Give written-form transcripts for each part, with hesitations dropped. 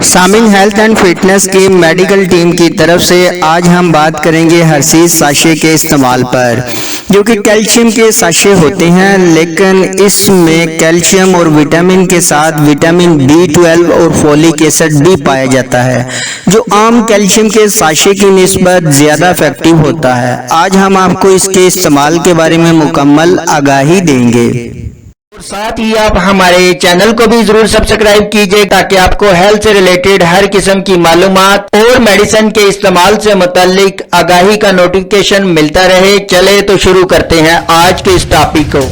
سامعین، health and fitness کی medical team کی طرف سے آج ہم بات کریں گے ہرشیز ساشے کے استعمال پر، جو کہ کیلشیم کے ساشے ہوتے ہیں، لیکن اس میں کیلشیم اور وٹامن کے ساتھ وٹامن B12 اور فولک ایسڈ بھی پایا جاتا ہے، جو عام کیلشیم کے ساشے کی نسبت زیادہ افیکٹو ہوتا ہے۔ آج ہم آپ کو اس کے استعمال کے بارے میں مکمل آگاہی دیں گے۔ اور ساتھ ہی آپ ہمارے چینل کو بھی ضرور سبسکرائب کیجئے تاکہ آپ کو ہیلتھ سے ریلیٹڈ ہر قسم کی معلومات اور میڈیسن کے استعمال سے متعلق آگاہی کا نوٹیفیکیشن ملتا رہے۔ چلے تو شروع کرتے ہیں آج کے اس ٹاپک کو۔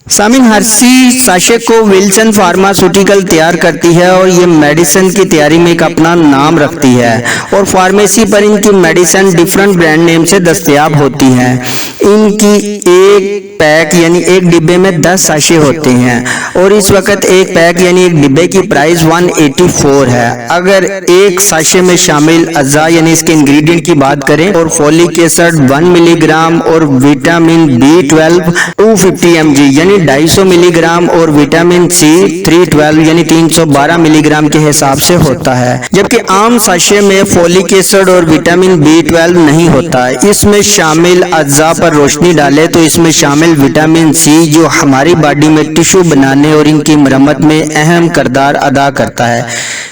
سامعین، ہرشیز ساشے کو ولسن فارماسیوٹیکل تیار کرتی ہے اور یہ میڈیسن کی تیاری میں ایک اپنا نام رکھتی ہے، اور فارمیسی پر ان کی میڈیسن ڈیفرنٹ برانڈ نیم سے دستیاب ہوتی ہیں۔ ان کی ایک پیک یعنی ایک ڈبے میں 10 ساشے ہوتے ہیں، اور اس وقت ایک پیک یعنی ایک ڈبے کی پرائس 184 ہے۔ اگر ایک ساشے میں شامل اجزاء یعنی اس کے انگریڈینٹ کی بات کریں، اور فولک ایسڈ 1 ملی گرام اور وٹامن B12 250 mg یعنی 250 ملی گرام اور وٹامن C 312 یعنی 312 ملی گرام کے حساب سے ہوتا ہے، جبکہ عام ساشے میں فولک ایسڈ اور وٹامن B12 نہیں ہوتا۔ اس میں شامل اجزاء پر روشنی ڈالے تو اس میں شامل وٹامن C، جو ہماری باڈی میں ٹشو بنانے اور ان کی مرمت میں اہم کردار ادا کرتا ہے،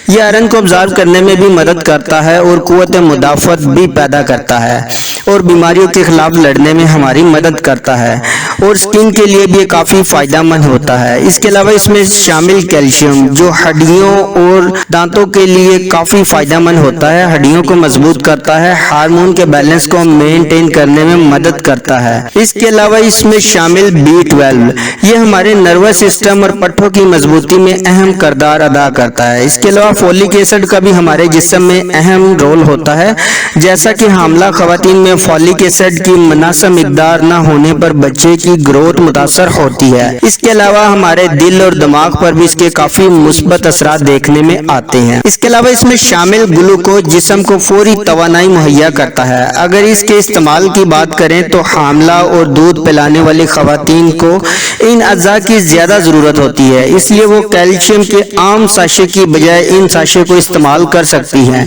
یہ آئرن کو ابزارب کرنے میں بھی مدد کرتا ہے اور قوت مدافعت بھی پیدا کرتا ہے، اور بیماریوں کے خلاف لڑنے میں ہماری مدد کرتا ہے، اور سکن کے لیے بھی کافی فائدہ مند ہوتا ہے۔ اس کے علاوہ اس میں شامل کیلشیم، جو ہڈیوں اور دانتوں کے لیے کافی فائدہ مند ہوتا ہے، ہڈیوں کو مضبوط کرتا ہے، ہارمون کے بیلنس کو مینٹین کرنے میں مدد کرتا ہے۔ اس کے علاوہ اس میں شامل B12، یہ ہمارے نروس سسٹم اور پٹھوں کی مضبوطی میں اہم کردار ادا کرتا ہے۔ اس کے علاوہ فولک ایسڈ کا بھی ہمارے جسم میں اہم رول ہوتا ہے، جیسا کہ حاملہ خواتین میں فولک ایسڈ کی مناسب مقدار نہ ہونے پر بچے کی گروتھ متاثر ہوتی ہے۔ اس کے علاوہ ہمارے دل اور دماغ پر بھی اس کے کافی مثبت اثرات دیکھنے میں آتے ہیں۔ اس کے علاوہ اس میں شامل گلوکوز جسم کو فوری توانائی مہیا کرتا ہے۔ اگر اس کے استعمال کی بات کریں تو حاملہ اور دودھ پلانے والی خواتین کو ان اجزاء کی زیادہ ضرورت ہوتی ہے، اس لیے وہ کیلشیم کے عام ساشے کی بجائے ان ساشے کو استعمال کر سکتی ہیں۔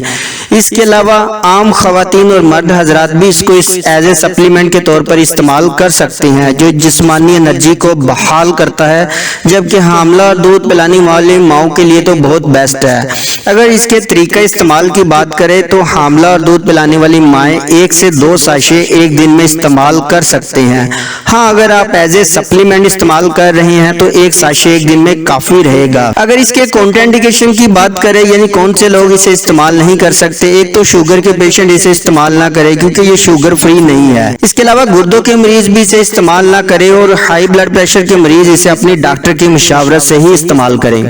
اس کے علاوہ عام خواتین اور مرد حضرات بھی اس کو ایز اے سپلیمنٹ کے طور پر استعمال کر سکتے ہیں، جو جسمانی انرجی کو بحال کرتا ہے، جبکہ حاملہ اور دودھ پلانے والی ماؤں کے لیے تو بہت بیسٹ ہے۔ اگر اس کے طریقہ استعمال کی بات کریں تو حاملہ اور دودھ پلانے والی مائیں 1 سے 2 ساشے ایک دن میں استعمال کر سکتے ہیں۔ ہاں، اگر آپ ایز اے سپلیمنٹ استعمال کر رہے ہیں تو ایک ساشے ایک دن میں کافی رہے گا۔ اگر اس کے کونٹرا انڈیکیشن کی بات کریں یعنی کون سے لوگ اسے استعمال نہیں کر سکتے، ایک تو شوگر کے پیشنٹ اسے استعمال نہ کرے کیونکہ یہ شوگر فری نہیں ہے۔ اس کے علاوہ گردوں کے مریض بھی اسے استعمال نہ کرے، اور ہائی بلڈ پریشر کے مریض اسے اپنی ڈاکٹر کی مشاورت سے ہی استعمال کریں۔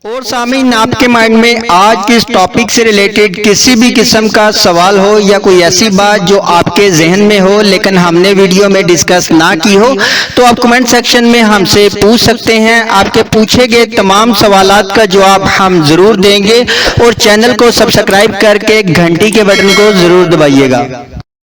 اور سامعین، آپ کے مائنڈ میں آج کے اس ٹاپک سے ریلیٹڈ کسی بھی قسم کا سوال ہو یا کوئی ایسی بات جو آپ کے ذہن میں ہو لیکن ہم نے ویڈیو میں ڈسکس نہ کی ہو، تو آپ کمنٹ سیکشن میں ہم سے پوچھ سکتے ہیں۔ آپ کے پوچھے گئے تمام سوالات کا جواب ہم ضرور دیں گے، اور چینل کو سبسکرائب کر کے گھنٹی کے بٹن کو ضرور دبائیے گا۔